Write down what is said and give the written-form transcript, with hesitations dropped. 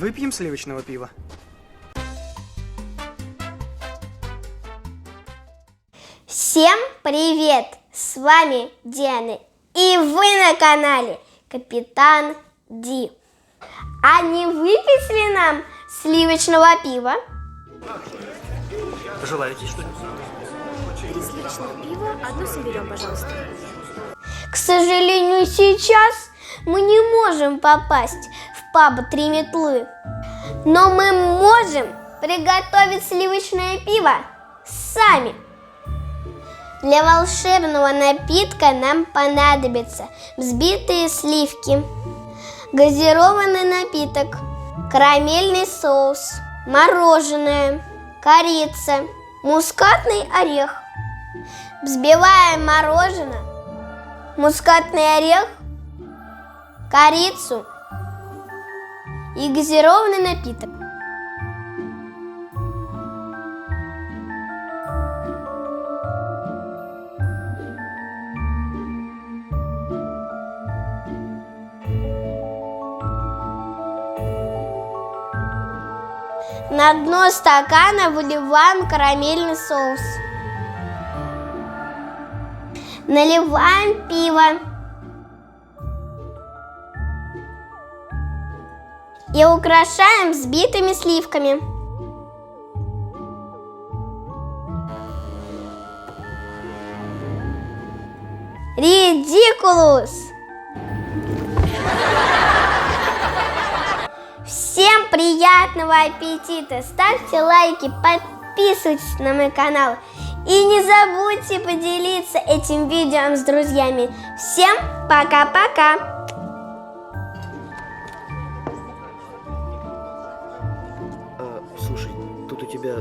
Выпьем сливочного пива. Всем привет! С вами Диана, и вы на канале Капитан Ди. А не выпить ли нам сливочного пива? Пожелаете что-нибудь? 3 сливочных пива, одну соберем, пожалуйста. К сожалению, сейчас мы не можем попасть в паб «Три метлы». Но мы можем приготовить сливочное пиво сами. Для волшебного напитка нам понадобятся взбитые сливки, газированный напиток, карамельный соус, мороженое, корица, мускатный орех. Взбиваем мороженое, мускатный орех, корицу и газированный напиток. На дно стакана выливаем карамельный соус. Наливаем пиво. И украшаем взбитыми сливками. Ridículous! Всем приятного аппетита! Ставьте лайки, подписывайтесь на мой канал. И не забудьте поделиться этим видео с друзьями. Всем пока-пока! Слушай, тут у тебя